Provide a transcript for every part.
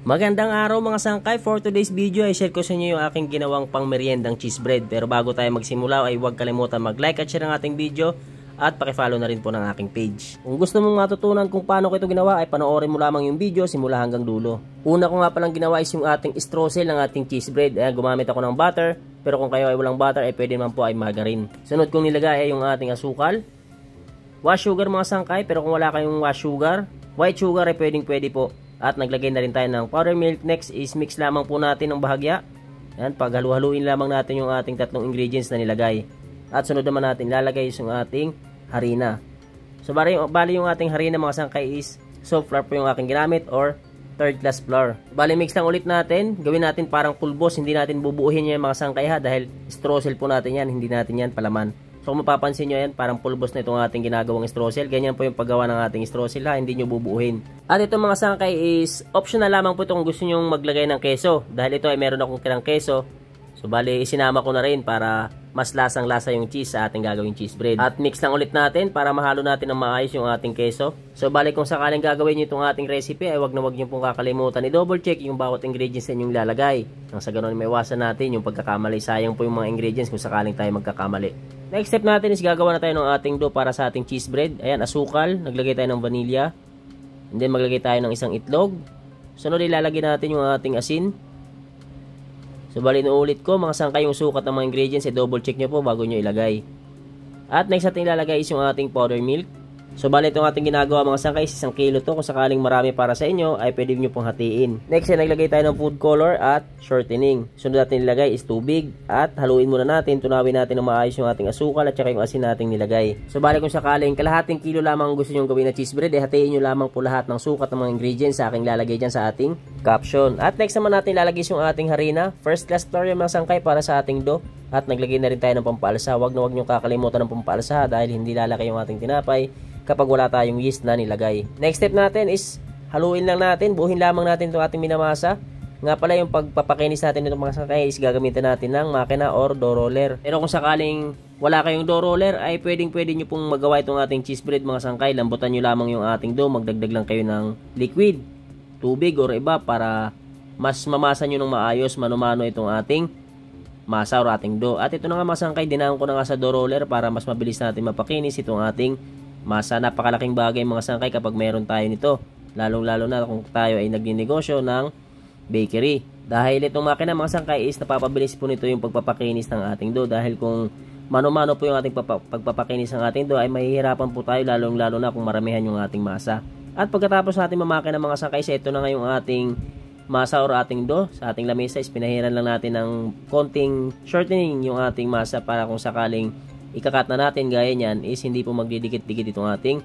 Magandang araw mga sangkay. For today's video ay share ko sa inyo yung aking ginawang pang meriendang cheese bread. Pero bago tayo magsimula ay huwag kalimutan mag-like at share ang ating video at pakifollow na rin po ng aking page. Kung gusto mong matutunan kung paano ko ito ginawa ay panoorin mo lamang yung video simula hanggang dulo. Una ko nga palang ginawa is yung ating streusel ng ating cheese bread. Gumamit ako ng butter, pero kung kayo ay walang butter ay pwede naman po ay margarine. Sunod kong nilagay ay yung ating asukal. Wash sugar mga sangkay, pero kung wala kayong wash sugar, white sugar ay pwede po. At naglagay na rin tayo ng powder milk. Next is mix lamang po natin ng bahagya. Yan, paghalu-haluin lamang natin yung ating tatlong ingredients na nilagay. At sunod naman natin lalagay yung ating harina. So bali yung ating harina mga sangkay is soft flour po yung aking ginamit or third class flour. Bali mix lang ulit natin. Gawin natin parang pulbos. Hindi natin bubuuhin yan mga sangkay ha, dahil streusel po natin yan. Hindi natin yan palaman. So kung mapapansin nyo yan, parang pulbos na itong ating ginagawang streusel. Ganyan po yung paggawa ng ating streusel ha, hindi nyo bubuuhin. At ito mga sangkay is optional lamang po ito kung gusto nyo maglagay ng keso. Dahil ito ay meron akong kirang keso. So bali isinama ko na rin para mas lasang lasa yung cheese sa ating gagawing cheese bread. At mix lang ulit natin para mahalo natin ng maayos yung ating keso. So bali kung sakaling gagawin nyo itong ating recipe ay wag nyo pong kakalimutan i-double check yung bawat ingredients na inyong lalagay. Nang sa ganun may iwasan natin yung pagkakamali. Sayang po yung mga ingredients kung sakaling tayo magkakamali. Next step natin is gagawa na tayo ng ating dough para sa ating cheese bread. Ayan, asukal, naglagay tayo ng vanilla. And then maglagay tayo ng isang itlog. Sunod ilalagay natin yung ating asin. So bali inuulit ko mga sangkay yung sukat ng mga ingredients, double check nyo po bago nyo ilagay. At next natin ilalagay is yung ating powder milk. So bali itong ating ginagawa mga sangkay is 1 kilo to. Kung sakaling marami para sa inyo ay pwede nyo pong hatiin. Next ay naglagay tayo ng food color at shortening. Sunod natin nilagay is tubig at haluin muna natin. Tunawin natin ng maayos yung ating asukal at saka yung asin nating nilagay. So bali kung sakaling kalahating kilo lamang gusto nyo gawin na cheese bread ay hatiin nyo lamang po lahat ng sukat ng mga ingredients sa aking lalagay dyan sa ating caption. At next naman natin lalagay yung ating harina. First class flour yung mga sangkay para sa ating dough. At naglagay na rin tayo ng pampaalsa. Huwag nyo kakalimutan ng pampaalsa dahil hindi lalaki yung ating tinapay kapag wala tayong yeast na nilagay. Next step natin is haluin lang natin, buhin lamang natin itong ating minamasa. Nga pala yung pagpapakinis natin itong mga sangkay is gagamitin natin ng makina or dough roller. Pero kung sakaling wala kayong dough roller ay pwede nyo pong magawa itong ating cheese bread mga sangkay. Lambutan nyo lamang yung ating dough, magdagdag lang kayo ng liquid, tubig or iba para mas mamasa nyo ng maayos, mano-mano itong ating masa or ating dough. At ito na nga mga sangkay, dinaan ko na nga sa dough roller para mas mabilis natin mapakinis itong ating masa. Napakalaking bagay mga sangkay kapag meron tayo nito, lalong-lalo na kung tayo ay nagninegosyo ng bakery. Dahil itong makina mga sangkay is napapabilis po nito yung pagpapakinis ng ating dough. Dahil kung mano-mano po yung ating pagpapakinis ng ating dough ay mahihirapan po tayo, lalong-lalo na kung maramihan yung ating masa. At pagkatapos natin mamakina mga sangkay, ito na nga yung ating masa or ating dough. Sa ating lamesa is pinahiran lang natin ng konting shortening yung ating masa para kung sakaling ikakat na natin gaya niyan is hindi po magdidikit-dikit itong ating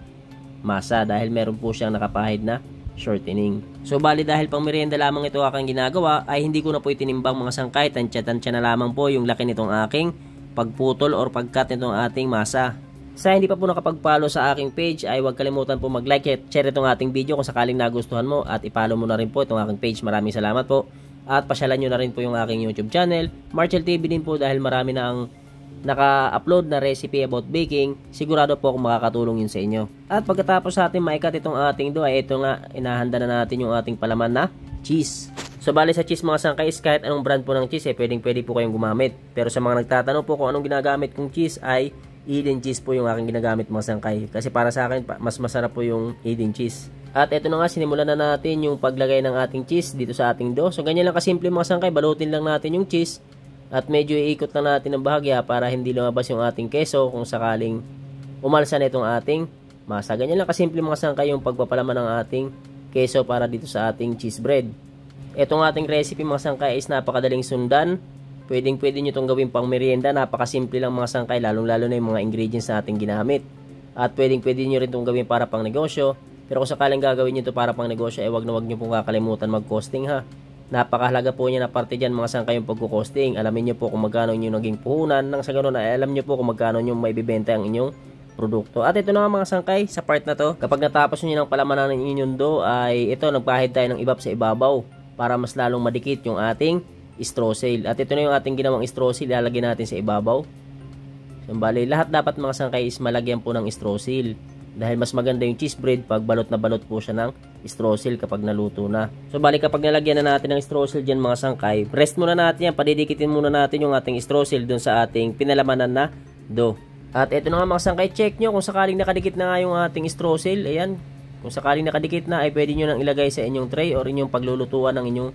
masa dahil meron po siyang nakapahid na shortening. So bali dahil pang merienda lamang ito aking ginagawa ay hindi ko na po itinimbang mga sangkay. Tansya-tansya na lamang po yung laki nitong aking pagputol or pagkat nitong ating masa. Sa hindi pa po nakapag-follow sa aking page ay huwag kalimutan po mag-like at share itong ating video kung sakaling nagustuhan mo at i-follow mo na rin po itong aking page. Maraming salamat po at pasyalan nyo na rin po yung aking YouTube channel, Marchel TV din po, dahil marami na ang naka-upload na recipe about baking. Sigurado po kung makakatulong yun sa inyo. At pagkatapos natin maikat itong ating dough ay ito nga, inahanda na natin yung ating palaman na cheese. So bali sa cheese mga sangkay is kahit anong brand po ng cheese pwede po kayong gumamit. Pero sa mga nagtatanong po kung anong ginagamit kong cheese ay Eden cheese po yung aking ginagamit mga sangkay. Kasi para sa akin mas masarap po yung Eden cheese. At ito na nga, sinimulan na natin yung paglagay ng ating cheese dito sa ating dough. So ganyan lang kasimple mga sangkay, balutin lang natin yung cheese at medyo iikot lang natin ng bahagya para hindi lumabas yung ating keso kung sakaling umalsa na itong ating masa. Ganyan lang kasimple mga sangkay yung pagpapalaman ng ating keso para dito sa ating cheese bread. Itong ating recipe mga sangkay is napakadaling sundan. Pwede nyo itong gawin pang merienda. Napakasimple lang mga sangkay, lalong-lalo na yung mga ingredients na ating ginamit. At pwede nyo rin itong gawin para pang negosyo. Pero kung sakaling gagawin nyo ito para pang negosyo, ay wag nyo pong kakalimutan mag-costing ha. Napakahalaga po niya na parte dyan mga sangkay yung pagkukosting. Alamin nyo po kung magkano yung naging puhunan. Nang sa ganoon ay alam nyo po kung magkano yung maibibenta ang inyong produkto. At ito na nga mga sangkay, sa part na to, kapag natapos nyo ng palamanan ng inyong dough ay ito, nagpahid tayo ng ibab sa ibabaw para mas lalong madikit yung ating streusel. At ito na yung ating ginawang streusel, ilalagay natin sa ibabaw. So, bali, lahat dapat mga sangkay is malagyan po ng streusel. Dahil mas maganda yung cheese bread pag balot na balot po siya ng streusel kapag naluto na. So bali kapag nalagyan na natin ng streusel dyan mga sangkay, rest muna natin yan, padidikitin muna natin yung ating streusel dun sa ating pinalamanan na dough. At ito na nga mga sangkay, check nyo kung sakaling nakadikit na nga yung ating streusel. Ayan, kung sakaling nakadikit na ay pwede nyo nang ilagay sa inyong tray or inyong paglulutuan ng inyong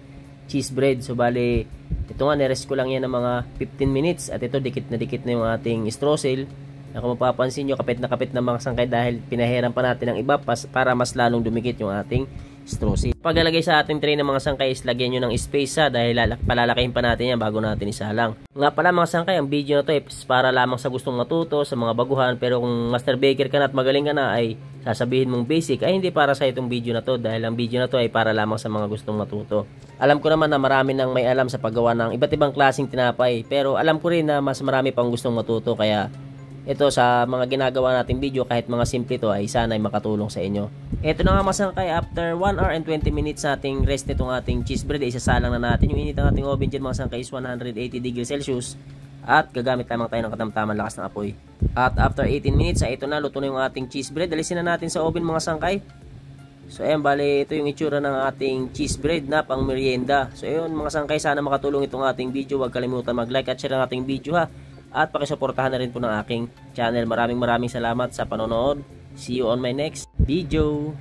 cheese bread. So bali, ito nga nirest ko lang yan ng mga 15 minutes at ito dikit na yung ating streusel. Kung mapapansin nyo, kapit na mga sangkay dahil pinahiram pa natin ng iba para mas lalong dumikit yung ating streusel. Paglalagay sa ating tray ng mga sangkay is lagyan nyo ng space dahil palalakihin pa natin yan bago natin isalang. Nga pala mga sangkay, ang video na to ay para lamang sa gustong matuto, sa mga baguhan, pero kung master baker ka na at magaling ka na ay sasabihin mong basic, ay hindi para sa itong video na to dahil ang video na to ay para lamang sa mga gustong matuto. Alam ko naman na marami nang may alam sa paggawa ng iba't ibang klaseng tinapay, pero alam ko rin na mas marami pang gustong matuto, kaya ito sa mga ginagawa nating video kahit mga simple to ay sana ay makatulong sa inyo. Ito na nga masangkay, after 1 hour and 20 minutes nating rest nitong ating cheese bread ay isasalang na natin. Yung init ng ating oven dyan mga sangkay is 180 degrees Celsius at gagamit lamang tayo ng katamtaman lakas ng apoy. At after 18 minutes ay ito na, luto na yung ating cheese bread. Alisin na natin sa oven mga sangkay. So ayan, bali ito yung itsura ng ating cheese bread na pang merienda. So ayun mga sangkay, sana makatulong itong ating video. Huwag kalimutan mag-like at share ang ating video ha. At pakisuportahan na rin po ng aking channel. Maraming salamat sa panonood. See you on my next video.